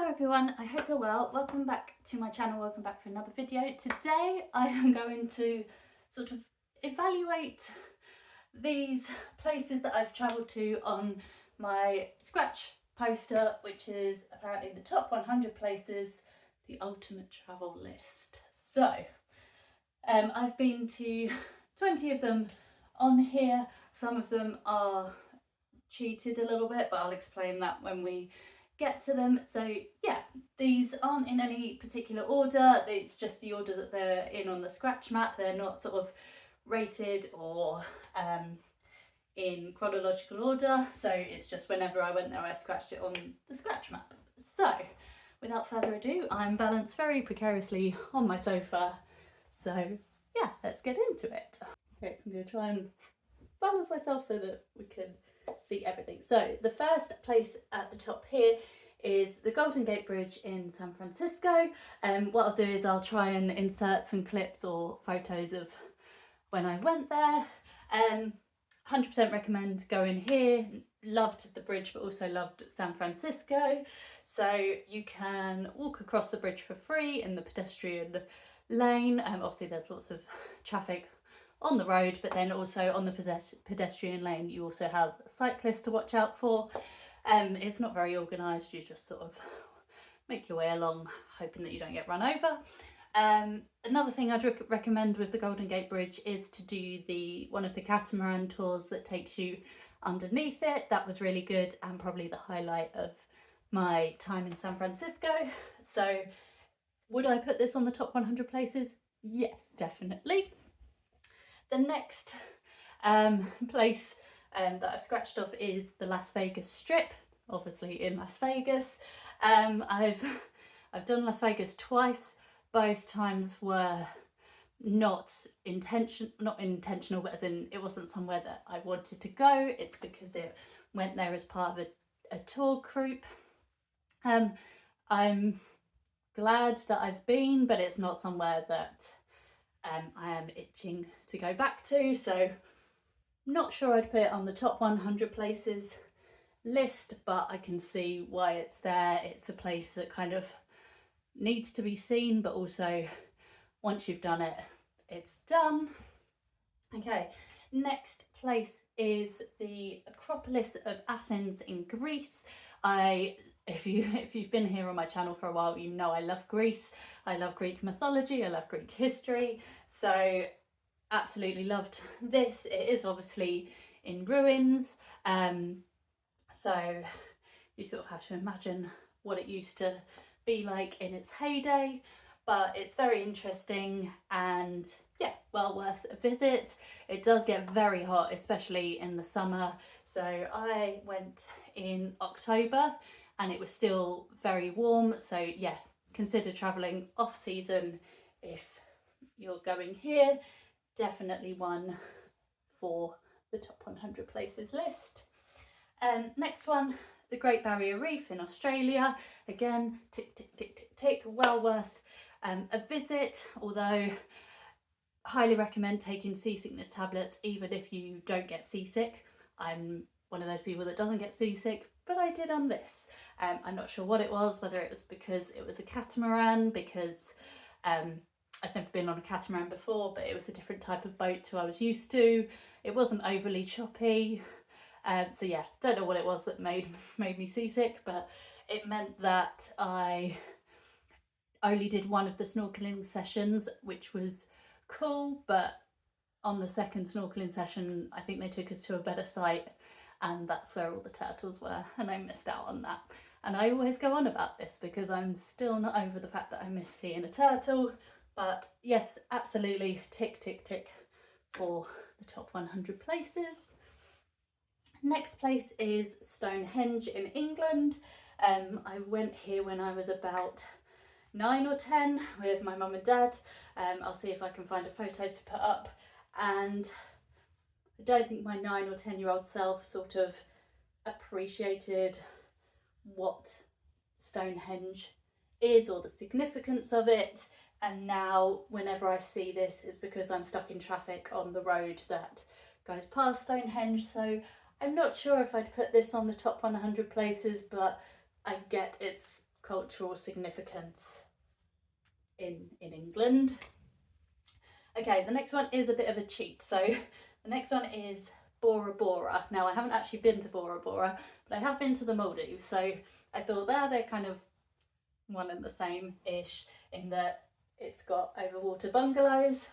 Hello everyone, I hope you're well. Welcome back to my channel, welcome back for another video. Today I am going to sort of evaluate these places that I've travelled to on my scratch poster, which is apparently the top 100 places, the ultimate travel list. So I've been to 20 of them on here. Some of them are cheated a little bit, but I'll explain that when we get to them. So yeah, these aren't in any particular order, it's just the order that they're in on the scratch map. They're not sort of rated or in chronological order, so it's just whenever I went there I scratched it on the scratch map. So without further ado, I'm balanced very precariously on my sofa, so yeah, let's get into it. Okay, so I'm going to try and balance myself so that we can see everything. So the first place at the top here is the Golden Gate Bridge in San Francisco. What I'll do is I'll try and insert some clips or photos of when I went there. 100% recommend going here. Loved the bridge, but also loved San Francisco. So you can walk across the bridge for free in the pedestrian lane. Obviously there's lots of traffic on the road, but then also on the pedestrian lane you also have cyclists to watch out for. It's not very organised, you just sort of make your way along hoping that you don't get run over. Another thing I'd recommend with the Golden Gate Bridge is to do one of the catamaran tours that takes you underneath it. That was really good and probably the highlight of my time in San Francisco. So would I put this on the top 100 places? Yes, definitely. The next place that I've scratched off is the Las Vegas Strip, obviously in Las Vegas. I've done Las Vegas twice. Both times were not intentional, but as in it wasn't somewhere that I wanted to go. It's because it went there as part of a tour group. I'm glad that I've been, but it's not somewhere that I am itching to go back to, so not sure I'd put it on the top 100 places list, but I can see why it's there. It's a place that kind of needs to be seen, but also once you've done it, it's done. Okay, next place is the Acropolis of Athens in Greece. If you've been here on my channel for a while, you know I love Greece. I love Greek mythology, I love Greek history, so absolutely loved this. It is obviously in ruins, so you sort of have to imagine what it used to be like in its heyday, but it's very interesting and yeah, well worth a visit. It does get very hot, especially in the summer, so I went in October and it was still very warm, so yeah, consider travelling off season if you're going here. Definitely one for the top 100 places list. Next one, the Great Barrier Reef in Australia. Again, tick, tick, tick, tick, tick, well worth a visit, although highly recommend taking seasickness tablets even if you don't get seasick. I'm one of those people that doesn't get seasick, but I did on this. I'm not sure what it was, whether it was because it was a catamaran, because I'd never been on a catamaran before, but it was a different type of boat to I was used to. It wasn't overly choppy. So yeah, don't know what it was that made me seasick, but it meant that I only did one of the snorkeling sessions, which was cool, but on the second snorkeling session I think they took us to a better site and that's where all the turtles were, and I missed out on that. And I always go on about this because I'm still not over the fact that I missed seeing a turtle. But yes, absolutely, tick, tick, tick for the top 100 places. Next place is Stonehenge in England. I went here when I was about 9 or 10 with my mum and dad. I'll see if I can find a photo to put up, and I don't think my 9 or 10-year-old self sort of appreciated what Stonehenge is or the significance of it. And now whenever I see this, it's because I'm stuck in traffic on the road that goes past Stonehenge. So I'm not sure if I'd put this on the top 100 places, but I get its cultural significance in England. Okay, the next one is a bit of a cheat. So the next one is Bora Bora. Now, I haven't actually been to Bora Bora, but I have been to the Maldives. So I thought they're kind of one and the same-ish in that it's got overwater bungalows.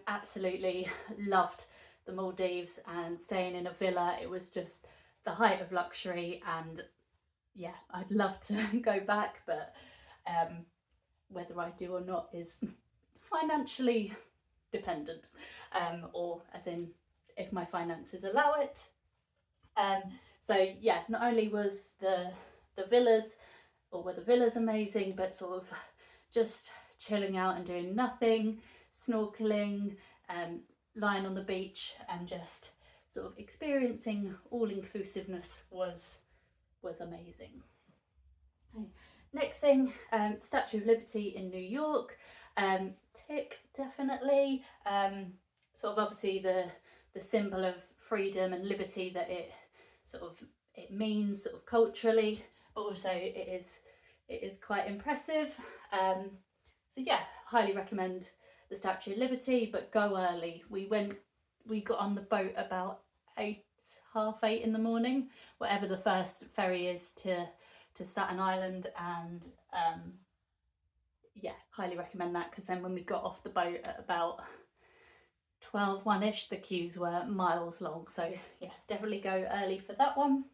Absolutely loved the Maldives and staying in a villa. It was just the height of luxury, and yeah, I'd love to go back, but whether I do or not is financially dependent, or as in if my finances allow it. So yeah, not only was the villas, or were the villas amazing, but sort of just chilling out and doing nothing, snorkeling, lying on the beach and just sort of experiencing all-inclusiveness was amazing. Okay. Next thing, Statue of Liberty in New York. Tick, definitely. Sort of obviously the symbol of freedom and liberty that it means sort of culturally, but also it is quite impressive. So yeah, highly recommend the Statue of Liberty, but go early. We got on the boat about 8:30 in the morning, whatever the first ferry is to Staten Island, and yeah, highly recommend that, because then when we got off the boat at about 12:01ish, the queues were miles long. So yes, definitely go early for that one.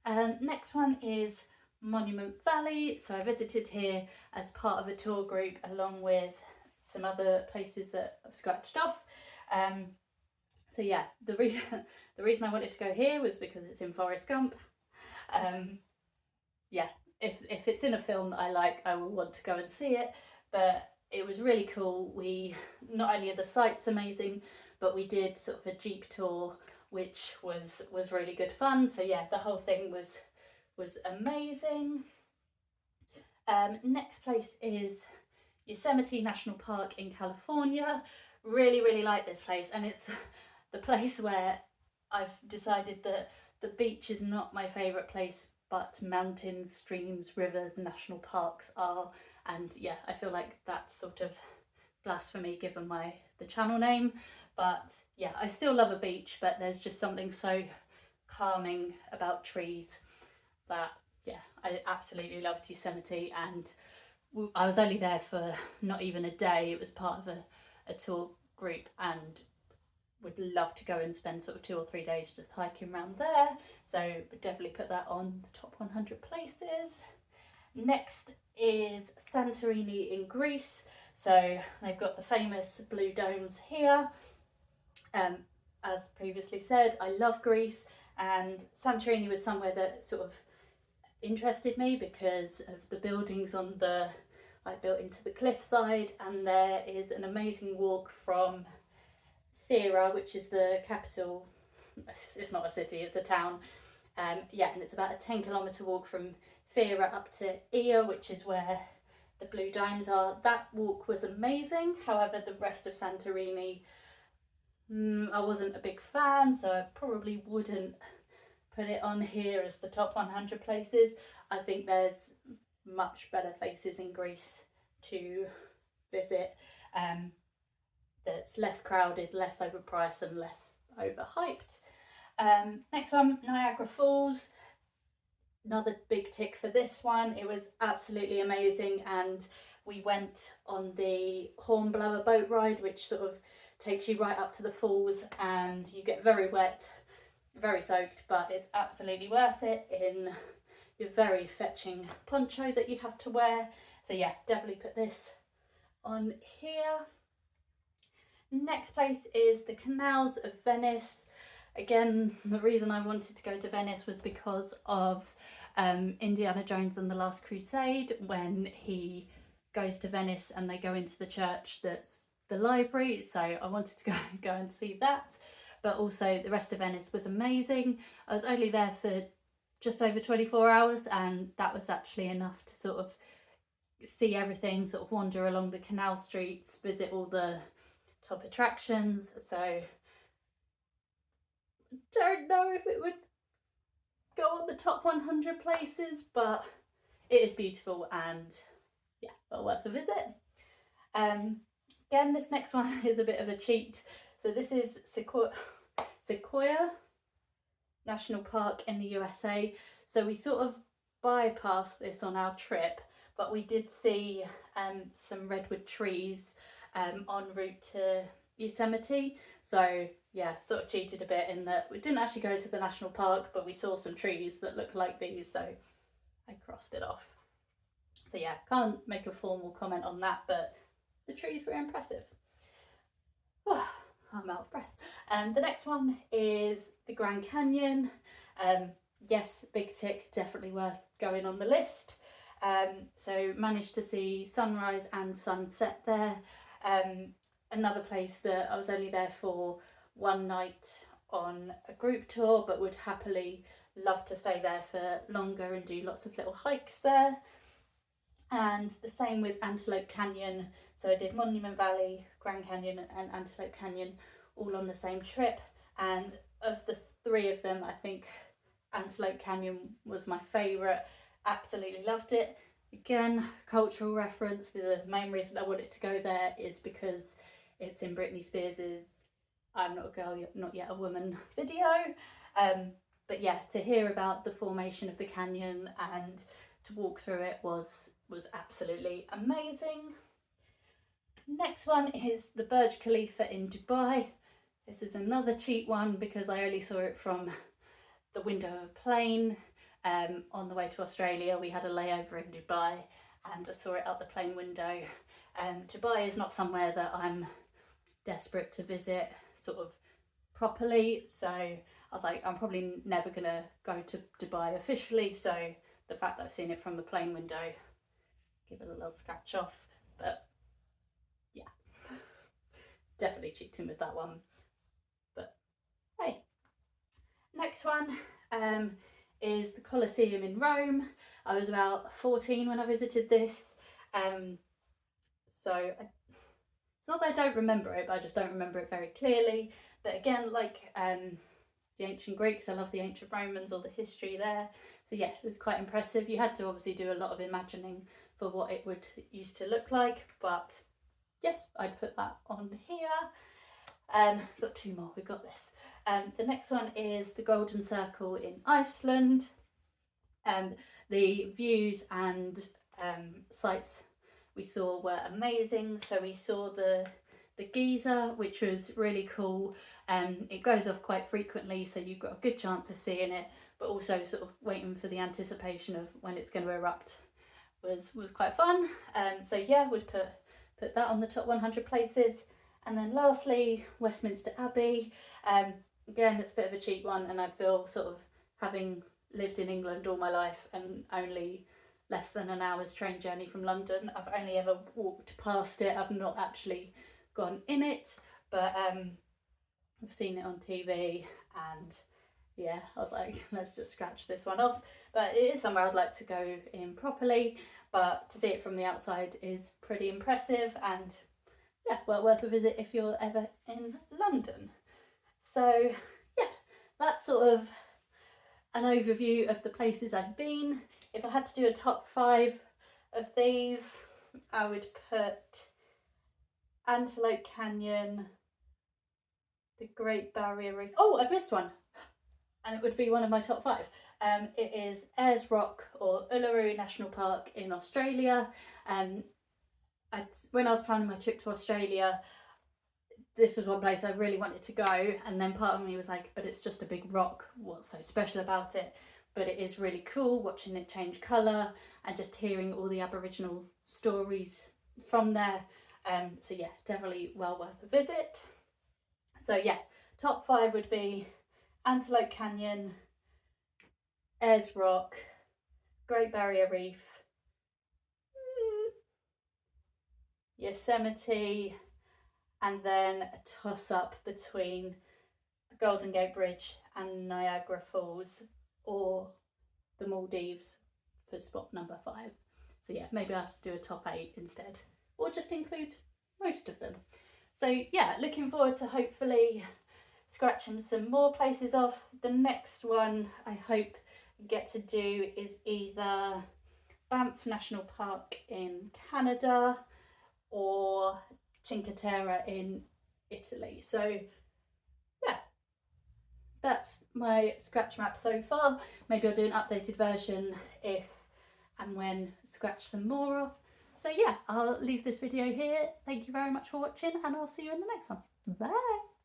Next one is Monument Valley. So I visited here as part of a tour group along with some other places that I've scratched off. So yeah, the reason I wanted to go here was because it's in Forrest Gump. Yeah, if it's in a film that I like, I will want to go and see it. But it was really cool. We not only are the sights amazing, but we did sort of a Jeep tour, which was really good fun. So yeah, the whole thing was amazing. Next place is Yosemite National Park in California. Really like this place, and it's the place where I've decided that the beach is not my favourite place, but mountains, streams, rivers, national parks are. And yeah, I feel like that's sort of blasphemy given the channel name. But yeah, I still love a beach, but there's just something so calming about trees that, yeah, I absolutely loved Yosemite. And I was only there for not even a day. It was part of a tour group, and would love to go and spend sort of 2 or 3 days just hiking around there. So definitely put that on the top 100 places. Next is Santorini in Greece. So they've got the famous blue domes here. As previously said, I love Greece, and Santorini was somewhere that sort of interested me because of the buildings on the, like, built into the cliffside, and there is an amazing walk from Thera, which is the capital. It's not a city, it's a town. Yeah, and it's about a 10-kilometre walk from Thera up to Ia, which is where the blue domes are. That walk was amazing. However, the rest of Santorini, I wasn't a big fan, so I probably wouldn't put it on here as the top 100 places. I think there's much better places in Greece to visit, that's less crowded, less overpriced and less overhyped. Next one, Niagara Falls. Another big tick for this one. It was absolutely amazing, and we went on the Hornblower boat ride, which sort of takes you right up to the falls, and you get very wet, very soaked, but it's absolutely worth it in your very fetching poncho that you have to wear. So yeah, definitely put this on here. Next place is the Canals of Venice. Again, the reason I wanted to go to Venice was because of Indiana Jones and the Last Crusade, when he goes to Venice and they go into the church that's the library. So I wanted to go and see that. But also the rest of Venice was amazing. I was only there for just over 24 hours, and that was actually enough to sort of see everything, sort of wander along the canal streets, visit all the top attractions. So don't know if it would go on the top 100 places, but it is beautiful and yeah, well worth a visit. Again, this next one is a bit of a cheat. So this is Sequoia National Park in the USA. So we sort of bypassed this on our trip, but we did see some redwood trees en route to Yosemite. So yeah, sort of cheated a bit in that we didn't actually go to the national park, but we saw some trees that looked like these, so I crossed it off. So yeah, can't make a formal comment on that, but the trees were impressive. I'm out of breath. The next one is the Grand Canyon. Yes, big tick, definitely worth going on the list. So managed to see sunrise and sunset there. Another place that I was only there for one night on a group tour, but would happily love to stay there for longer and do lots of little hikes there. And the same with Antelope Canyon. So I did Monument Valley, Grand Canyon and Antelope Canyon all on the same trip. And of the three of them, I think Antelope Canyon was my favourite. Absolutely loved it. Again, cultural reference. The main reason I wanted to go there is because it's in Britney Spears's I'm Not a Girl, Not Yet a Woman video. But yeah, to hear about the formation of the canyon and to walk through it was absolutely amazing. Next one is the Burj Khalifa in Dubai. This is another cheat one because I only saw it from the window of a plane. On the way to Australia, we had a layover in Dubai and I saw it out the plane window. Dubai is not somewhere that I'm desperate to visit sort of properly, so I was like, I'm probably never gonna go to Dubai officially, so the fact that I've seen it from the plane window, give it a little scratch off. But yeah, definitely cheating with that one. But hey, next one is the Colosseum in Rome. I was about 14 when I visited this, so it's not that I don't remember it, but I just don't remember it very clearly. But again, like the ancient Greeks, I love the ancient Romans, all the history there. So yeah, it was quite impressive. You had to obviously do a lot of imagining for what it would used to look like, but yes, I'd put that on here. Got two more, we've got this. The next one is the Golden Circle in Iceland. The views and sights we saw were amazing. So we saw the geyser, which was really cool. It goes off quite frequently, so you've got a good chance of seeing it, but also sort of waiting for the anticipation of when it's going to erupt was quite fun. So yeah, would put that on the top 100 places. And then lastly, Westminster Abbey. Again, it's a bit of a cheap one, and I feel sort of having lived in England all my life and only less than an hour's train journey from London, I've only ever walked past it. I've not actually gone in it, but I've seen it on TV, and yeah, I was like, let's just scratch this one off. But it is somewhere I'd like to go in properly, but to see it from the outside is pretty impressive, and yeah, well worth a visit if you're ever in London. So yeah, that's sort of an overview of the places I've been. If I had to do a top 5 of these, I would put Antelope Canyon, the Great Barrier Reef. Oh, I've missed one, and it would be one of my top 5. It is Ayers Rock or Uluru National Park in Australia. When I was planning my trip to Australia, this was one place I really wanted to go, and then part of me was like, but it's just a big rock, what's so special about it? But it is really cool watching it change colour and just hearing all the Aboriginal stories from there. So yeah, definitely well worth a visit. So yeah, top 5 would be Antelope Canyon, Ayers Rock, Great Barrier Reef, Yosemite, and then a toss up between the Golden Gate Bridge and Niagara Falls, or the Maldives for spot number 5. So yeah, maybe I have to do a top 8 instead, or just include most of them. So yeah, looking forward to hopefully scratching some more places off. The next one I hope I get to do is either Banff National Park in Canada or Cinque Terre in Italy. So yeah, that's my scratch map so far. Maybe I'll do an updated version if and when scratch some more off. So yeah, I'll leave this video here. Thank you very much for watching, and I'll see you in the next one. Bye!